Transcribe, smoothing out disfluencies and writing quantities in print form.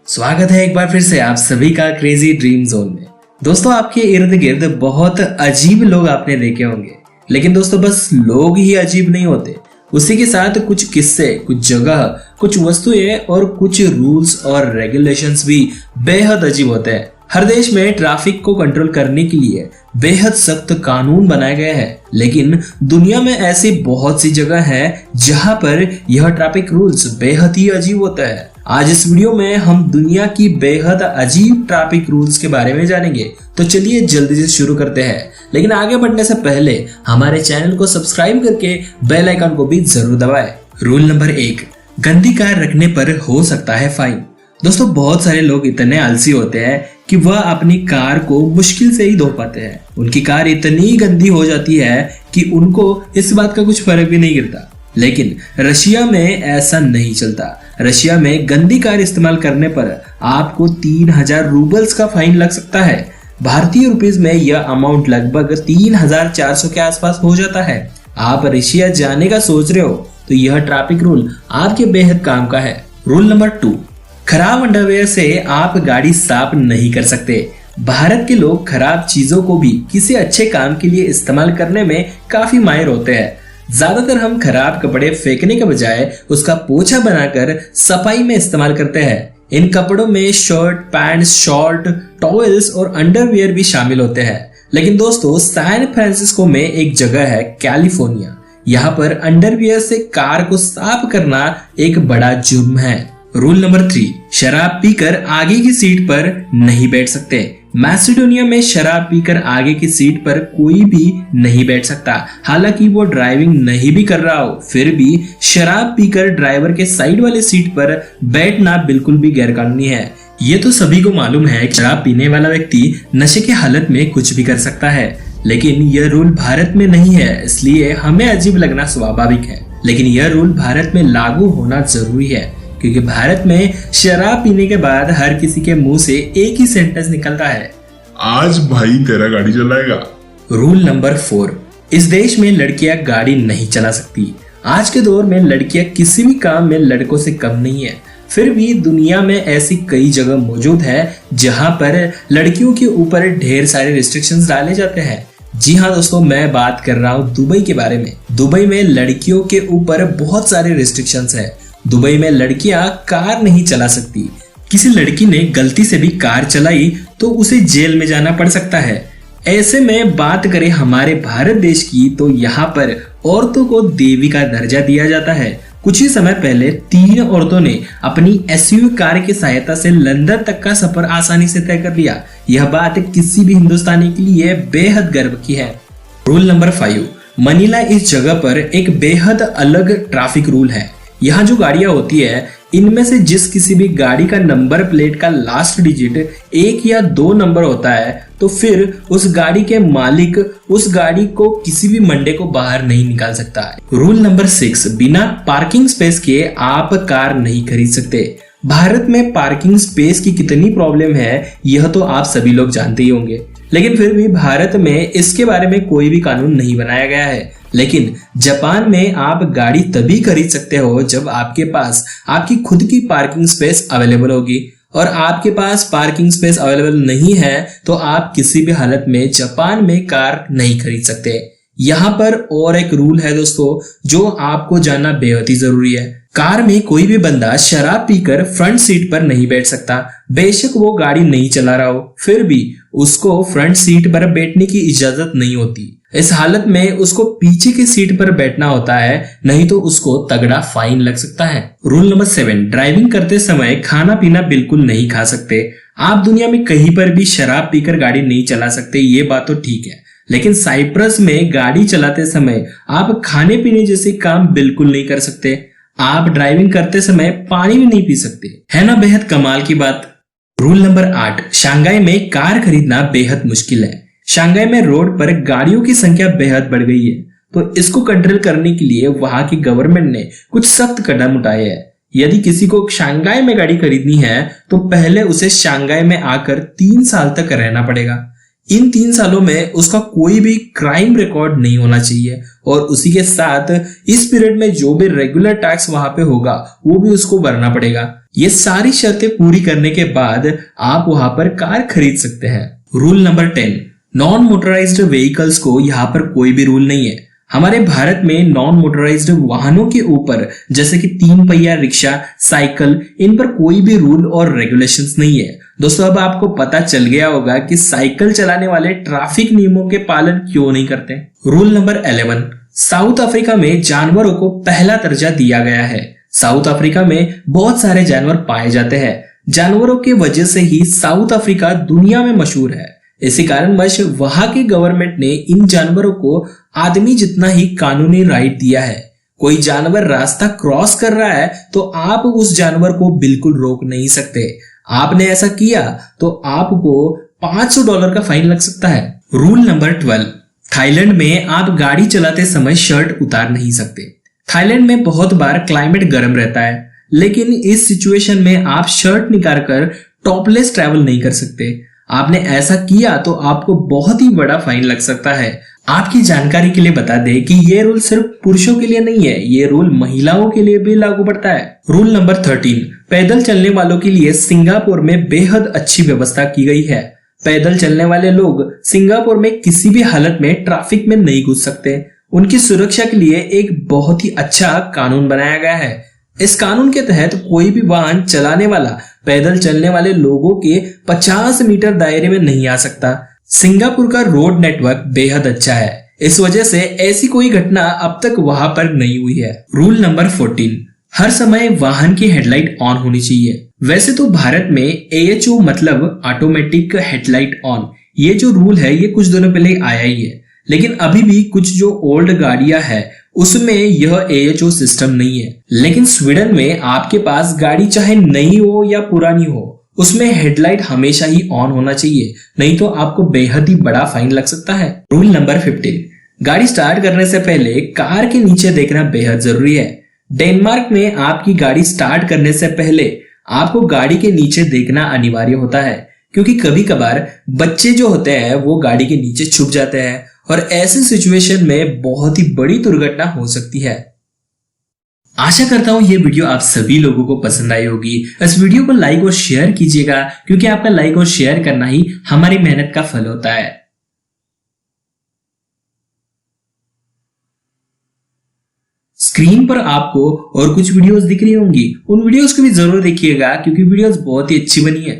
स्वागत है एक बार फिर से आप सभी का क्रेजी ड्रीम जोन में। दोस्तों, आपके इर्द गिर्द बहुत अजीब लोग आपने देखे होंगे, लेकिन दोस्तों बस लोग ही अजीब नहीं होते, उसी के साथ कुछ किस्से, कुछ जगह, कुछ वस्तुएं और कुछ रूल्स और रेगुलेशंस भी बेहद अजीब होते हैं। हर देश में ट्रैफिक को कंट्रोल करने के लिए बेहद सख्त कानून बनाए गए हैं, लेकिन दुनिया में ऐसी बहुत सी जगह है जहां पर यह ट्रैफिक रूल्स बेहद ही अजीब होता है। आज इस वीडियो में हम दुनिया की बेहद अजीब ट्रैफिक रूल्स के बारे में जानेंगे, तो चलिए जल्दी से शुरू करते हैं। लेकिन आगे बढ़ने से पहले हमारे चैनल को सब्सक्राइब करके बेल आइकन को भी जरूर दबाएं। रूल नंबर 1, गंदी कार रखने पर हो सकता है फाइन। दोस्तों, बहुत सारे लोग इतने आलसी होते हैं कि वह अपनी कार को मुश्किल से ही धो पाते हैं। उनकी कार इतनी गंदी हो जाती है कि उनको इस बात का कुछ फर्क भी नहीं गिरता। लेकिन रशिया में ऐसा नहीं चलता। रशिया में गंदी कार इस्तेमाल करने पर आपको 3000 रूबल्स का फाइन लग सकता है। भारतीय रुपीस में यह अमाउंट लगभग 3400 के आसपास हो जाता है। आप रशिया जाने का सोच रहे हो तो यह ट्रैफिक रूल आपके बेहद काम का है। रूल नंबर 2, खराब अंडरवेयर से आप गाड़ी साफ नहीं कर सकते। भारत के लोग खराब चीजों को भी किसी अच्छे काम के लिए इस्तेमाल करने में काफी माहिर होते हैं। ज्यादातर हम खराब कपड़े फेंकने के बजाय उसका पोछा बनाकर सफाई में इस्तेमाल करते हैं। इन कपड़ों में शर्ट, पैंट, शॉर्ट, टॉवेल्स और अंडरवियर भी शामिल होते हैं। लेकिन दोस्तों, सैन फ्रांसिस्को में एक जगह है कैलिफोर्निया। यहाँ पर अंडरवियर से कार को साफ करना एक बड़ा जुर्म है। रूल नंबर 3, शराब पीकर आगे की सीट पर नहीं बैठ सकते। मैसेडोनिया में शराब पीकर आगे की सीट पर कोई भी नहीं बैठ सकता। हालांकि वो ड्राइविंग नहीं भी कर रहा हो, फिर भी शराब पीकर ड्राइवर के साइड वाले सीट पर बैठना बिल्कुल भी गैरकानूनी है। ये तो सभी को मालूम है कि शराब पीने वाला व्यक्ति नशे की हालत में कुछ भी कर सकता है, लेकिन यह रूल भारत में नहीं है, इसलिए हमें अजीब लगना स्वाभाविक है। लेकिन यह रूल भारत में लागू होना जरूरी है, क्योंकि भारत में शराब पीने के बाद हर किसी के मुंह से एक ही सेंटेंस निकलता है, आज भाई तेरा गाड़ी चलाएगा। रूल नंबर 4, इस देश में लड़कियां गाड़ी नहीं चला सकती। आज के दौर में लड़कियां किसी भी काम में लड़कों से कम नहीं है, फिर भी दुनिया में ऐसी कई जगह मौजूद है जहां पर लड़कियों के ऊपर ढेर सारे रिस्ट्रिक्शंस डाले जाते हैं। जी हाँ दोस्तों, मैं बात कर रहा हूँ दुबई के बारे में। दुबई में लड़कियों के ऊपर बहुत सारे रिस्ट्रिक्शंस है। दुबई में लड़कियां कार नहीं चला सकती। किसी लड़की ने गलती से भी कार चलाई तो उसे जेल में जाना पड़ सकता है। ऐसे में बात करें हमारे भारत देश की, तो यहाँ पर औरतों को देवी का दर्जा दिया जाता है। कुछ ही समय पहले 3 औरतों ने अपनी एसयूवी कार की सहायता से लंदन तक का सफर आसानी से तय कर लिया। यह बात किसी भी हिंदुस्तानी के लिए बेहद गर्व की है। रूल नंबर 5, मनीला इस जगह पर एक बेहद अलग ट्रैफिक रूल है। यहाँ जो गाड़ियां होती है, इनमें से जिस किसी भी गाड़ी का नंबर प्लेट का लास्ट डिजिट 1 या 2 नंबर होता है, तो फिर उस गाड़ी के मालिक उस गाड़ी को किसी भी मंडे को बाहर नहीं निकाल सकता है। रूल नंबर 6, बिना पार्किंग स्पेस के आप कार नहीं खरीद सकते। भारत में पार्किंग स्पेस की कितनी प्रॉब्लम है यह तो आप सभी लोग जानते ही होंगे, लेकिन फिर भी भारत में इसके बारे में कोई भी कानून नहीं बनाया गया है। लेकिन जापान में आप गाड़ी तभी खरीद सकते हो जब आपके पास आपकी खुद की पार्किंग स्पेस अवेलेबल होगी, और आपके पास पार्किंग स्पेस अवेलेबल नहीं है तो आप किसी भी हालत में जापान में कार नहीं खरीद सकते। यहाँ पर और एक रूल है दोस्तों, जो आपको जानना बेहद ही जरूरी है। कार में कोई भी बंदा शराब पीकर फ्रंट सीट पर नहीं बैठ सकता। बेशक वो गाड़ी नहीं चला रहा हो, फिर भी उसको फ्रंट सीट पर बैठने की इजाजत नहीं होती। इस हालत में उसको पीछे की सीट पर बैठना होता है, नहीं तो उसको तगड़ा फाइन लग सकता है। रूल नंबर 7, ड्राइविंग करते समय खाना पीना बिल्कुल नहीं खा सकते। आप दुनिया में कहीं पर भी शराब पीकर गाड़ी नहीं चला सकते, ये बात तो ठीक है, लेकिन साइप्रस में गाड़ी चलाते समय आप खाने पीने जैसे काम बिल्कुल नहीं कर सकते। आप ड्राइविंग करते समय पानी भी नहीं पी सकते। है ना बेहद कमाल की बात। रूल नंबर 8, शंघाई में कार खरीदना बेहद मुश्किल है। शंघाई में रोड पर गाड़ियों की संख्या बेहद बढ़ गई है, तो इसको कंट्रोल करने के लिए वहां की गवर्नमेंट ने कुछ सख्त कदम उठाए हैं। यदि किसी को शंघाई में गाड़ी खरीदनी है तो पहले उसे शंघाई में आकर 3 साल तक रहना पड़ेगा। इन 3 सालों में उसका कोई भी क्राइम रिकॉर्ड नहीं होना चाहिए और उसी के साथ इस पीरियड में जो भी रेगुलर टैक्स वहां पे होगा वो भी उसको भरना पड़ेगा। ये सारी शर्तें पूरी करने के बाद आप वहां पर कार खरीद सकते हैं। Rule number 10, non motorised vehicles को यहाँ पर कोई भी रूल नहीं है। हमारे भारत में नॉन मोटराइज्ड वाहनों के ऊपर जैसे कि 3 पहिया रिक्शा, साइकिल, इन पर कोई भी रूल और रेगुलेशंस नहीं है। दोस्तों अब आपको पता चल गया होगा कि साइकिल चलाने वाले ट्रैफिक नियमों के पालन क्यों नहीं करते। रूल नंबर 11, साउथ अफ्रीका में जानवरों को पहला दर्जा दिया गया है। साउथ अफ्रीका में बहुत सारे जानवर पाए जाते हैं। जानवरों की वजह से ही साउथ अफ्रीका दुनिया में मशहूर है। इसी कारणवश वहां के गवर्नमेंट ने इन जानवरों को आदमी जितना ही कानूनी राइट दिया है। कोई जानवर रास्ता क्रॉस कर रहा है तो आप उस जानवर को बिल्कुल रोक नहीं सकते। आपने ऐसा किया तो आपको $500 का फाइन लग सकता है। रूल नंबर 12, थाईलैंड में आप गाड़ी चलाते समय शर्ट उतार नहीं सकते। थाईलैंड में बहुत बार क्लाइमेट गर्म रहता है, लेकिन इस सिचुएशन में आप शर्ट निकालकर टॉपलेस ट्रैवल नहीं कर सकते। आपने ऐसा किया तो आपको बहुत ही बड़ा फाइन लग सकता है। आपकी जानकारी के लिए बता दें कि ये रूल सिर्फ पुरुषों के लिए नहीं है, ये रूल महिलाओं के लिए भी लागू पड़ता है। रूल नंबर 13, पैदल चलने वालों के लिए सिंगापुर में बेहद अच्छी व्यवस्था की गई है। पैदल चलने वाले लोग सिंगापुर में किसी भी हालत में ट्रैफिक में नहीं घुस सकते। उनकी सुरक्षा के लिए एक बहुत ही अच्छा कानून बनाया गया है। इस कानून के तहत कोई भी वाहन चलाने वाला पैदल चलने वाले लोगों के 50 मीटर दायरे में नहीं आ सकता। सिंगापुर का रोड नेटवर्क बेहद अच्छा है, इस वजह से ऐसी कोई घटना अब तक वहां पर नहीं हुई है। रूल नंबर 14, हर समय वाहन की हेडलाइट ऑन होनी चाहिए। वैसे तो भारत में AHO मतलब ऑटोमेटिक हेडलाइट ऑन, ये जो रूल है ये कुछ दिनों पहले आया ही है, लेकिन अभी भी कुछ जो ओल्ड गाड़ियां है उसमें यह AHO सिस्टम नहीं है। लेकिन स्वीडन में आपके पास गाड़ी चाहे नई हो या पुरानी हो, उसमें हेडलाइट हमेशा ही ऑन होना चाहिए, नहीं तो आपको बेहद ही बड़ा फाइन लग सकता है। रूल नंबर 15, गाड़ी स्टार्ट करने से पहले कार के नीचे देखना बेहद जरूरी है। डेनमार्क में आपकी गाड़ी स्टार्ट करने से पहले आपको गाड़ी के नीचे देखना अनिवार्य होता है, क्योंकि कभी कभार बच्चे जो होते हैं वो गाड़ी के नीचे छुप जाते हैं और ऐसे सिचुएशन में बहुत ही बड़ी दुर्घटना हो सकती है। आशा करता हूं ये वीडियो आप सभी लोगों को पसंद आई होगी। इस वीडियो को लाइक और शेयर कीजिएगा, क्योंकि आपका लाइक और शेयर करना ही हमारी मेहनत का फल होता है। स्क्रीन पर आपको और कुछ वीडियोस दिख रही होंगी, उन वीडियोस को भी जरूर देखिएगा, क्योंकि वीडियोस बहुत ही अच्छी बनी है।